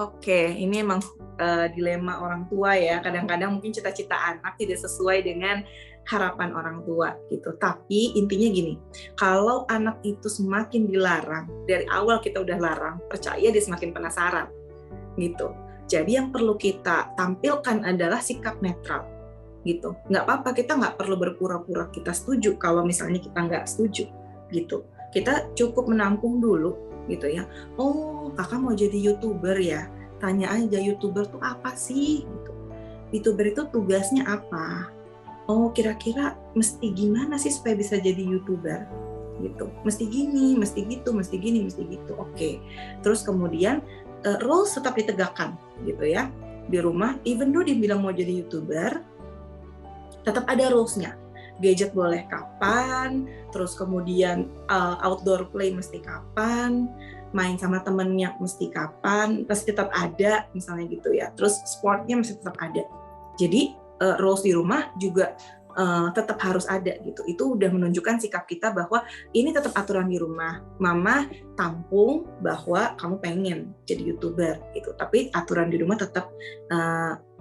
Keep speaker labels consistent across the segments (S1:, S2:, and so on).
S1: Oke, ini emang dilema orang tua ya. Kadang-kadang mungkin cita-cita anak tidak sesuai dengan harapan orang tua gitu. Tapi intinya gini, kalau anak itu semakin dilarang, dari awal kita udah larang, percaya dia semakin penasaran gitu. Jadi yang perlu kita tampilkan adalah sikap netral gitu. Nggak apa-apa, kita nggak perlu berpura-pura kita setuju kalau misalnya kita nggak setuju gitu. Kita cukup menampung dulu gitu ya. Oh, kakak mau jadi YouTuber ya? Tanya aja, YouTuber tuh apa sih? Gitu. YouTuber itu tugasnya apa? Oh, kira-kira mesti gimana sih supaya bisa jadi YouTuber? Gitu. Mesti gini, mesti gitu, mesti gini, mesti gitu. Oke. Terus kemudian rules tetap ditegakkan gitu ya. Di rumah, even though dia bilang mau jadi YouTuber, tetap ada rules-nya. Gadget boleh kapan, terus kemudian outdoor play mesti kapan, main sama temennya mesti kapan, pasti tetap ada misalnya gitu ya. Terus sportnya mesti tetap ada. Jadi rules di rumah juga tetap harus ada gitu. Itu udah menunjukkan sikap kita bahwa ini tetap aturan di rumah. Mama tampung bahwa kamu pengen jadi YouTuber gitu, tapi aturan di rumah tetap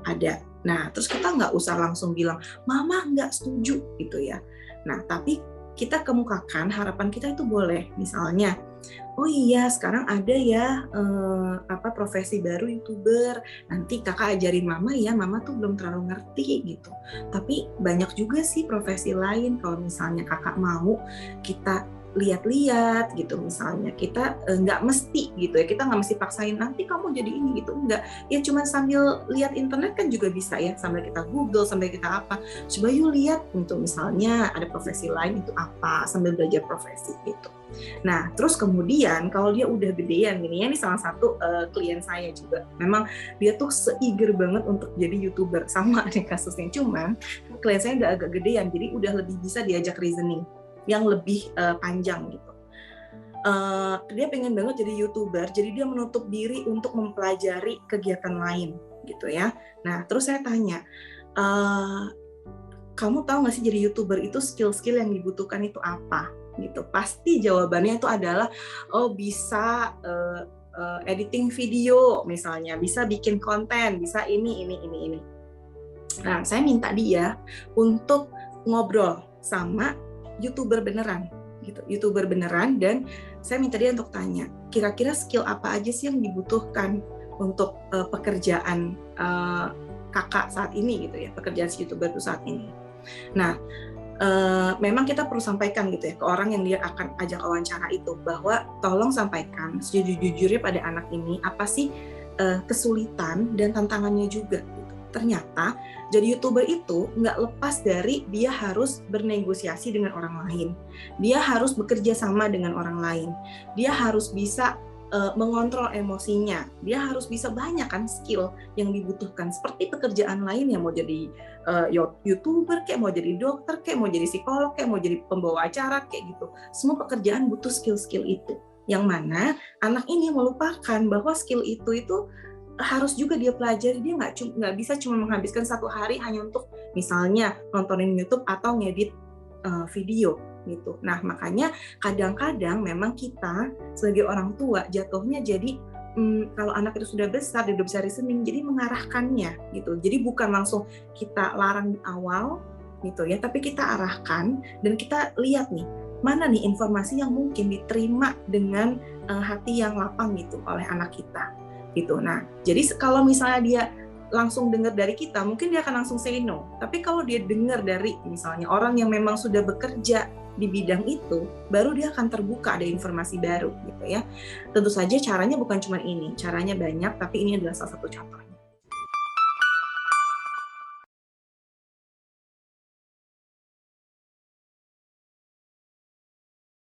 S1: ada. Nah, terus kita nggak usah langsung bilang, mama nggak setuju gitu ya. Nah, tapi kita kemukakan harapan kita itu boleh. Misalnya, oh iya sekarang ada ya profesi baru YouTuber. Nanti kakak ajarin mama ya, mama tuh belum terlalu ngerti gitu. Tapi banyak juga sih profesi lain. Kalau misalnya kakak mau, kita lihat-lihat gitu, misalnya kita nggak mesti gitu ya, kita nggak mesti paksain nanti kamu jadi ini gitu, enggak ya, cuma sambil lihat internet kan juga bisa ya, sambil kita Google, sambil kita apa, coba yuk lihat untuk misalnya ada profesi lain itu apa, sambil belajar profesi gitu. Nah terus kemudian kalau dia udah gedean gini ya, ini salah satu klien saya juga, memang dia tuh seiger banget untuk jadi YouTuber, sama ada kasusnya, cuman klien saya udah agak gedean, jadi udah lebih bisa diajak reasoning yang lebih panjang gitu. Dia pengen banget jadi YouTuber, jadi dia menutup diri untuk mempelajari kegiatan lain gitu ya. Nah terus saya tanya, kamu tahu nggak sih jadi YouTuber itu skill-skill yang dibutuhkan itu apa gitu? Pasti jawabannya itu adalah bisa editing video misalnya, bisa bikin konten, bisa ini. Nah saya minta dia untuk ngobrol sama YouTuber beneran gitu, YouTuber beneran, dan saya minta dia untuk tanya, kira-kira skill apa aja sih yang dibutuhkan untuk pekerjaan kakak saat ini gitu ya, pekerjaan si YouTuber itu saat ini. Nah, memang kita perlu sampaikan gitu ya ke orang yang dia akan ajak wawancara itu, bahwa tolong sampaikan sejujur-jujurnya pada anak ini apa sih kesulitan dan tantangannya juga. Ternyata jadi YouTuber itu nggak lepas dari dia harus bernegosiasi dengan orang lain, dia harus bekerja sama dengan orang lain, dia harus bisa mengontrol emosinya, dia harus bisa banyak kan skill yang dibutuhkan seperti pekerjaan lain yang mau jadi YouTuber, kayak mau jadi dokter, kayak mau jadi psikolog, kayak mau jadi pembawa acara kayak gitu. Semua pekerjaan butuh skill-skill itu. Yang mana anak ini melupakan bahwa skill itu harus juga dia pelajari, dia nggak bisa cuma menghabiskan satu hari hanya untuk misalnya nontonin YouTube atau ngedit video gitu. Nah makanya kadang-kadang memang kita sebagai orang tua jatuhnya jadi kalau anak itu sudah besar, dia udah bisa reasoning, jadi mengarahkannya gitu. Jadi bukan langsung kita larang di awal gitu ya, tapi kita arahkan dan kita lihat nih mana nih informasi yang mungkin diterima dengan hati yang lapang gitu oleh anak kita gitu. Nah, jadi kalau misalnya dia langsung dengar dari kita, mungkin dia akan langsung say no. Tapi kalau dia dengar dari misalnya orang yang memang sudah bekerja di bidang itu, baru dia akan terbuka ada informasi baru gitu ya. Tentu saja caranya bukan cuma ini, caranya banyak, tapi ini adalah salah satu contoh.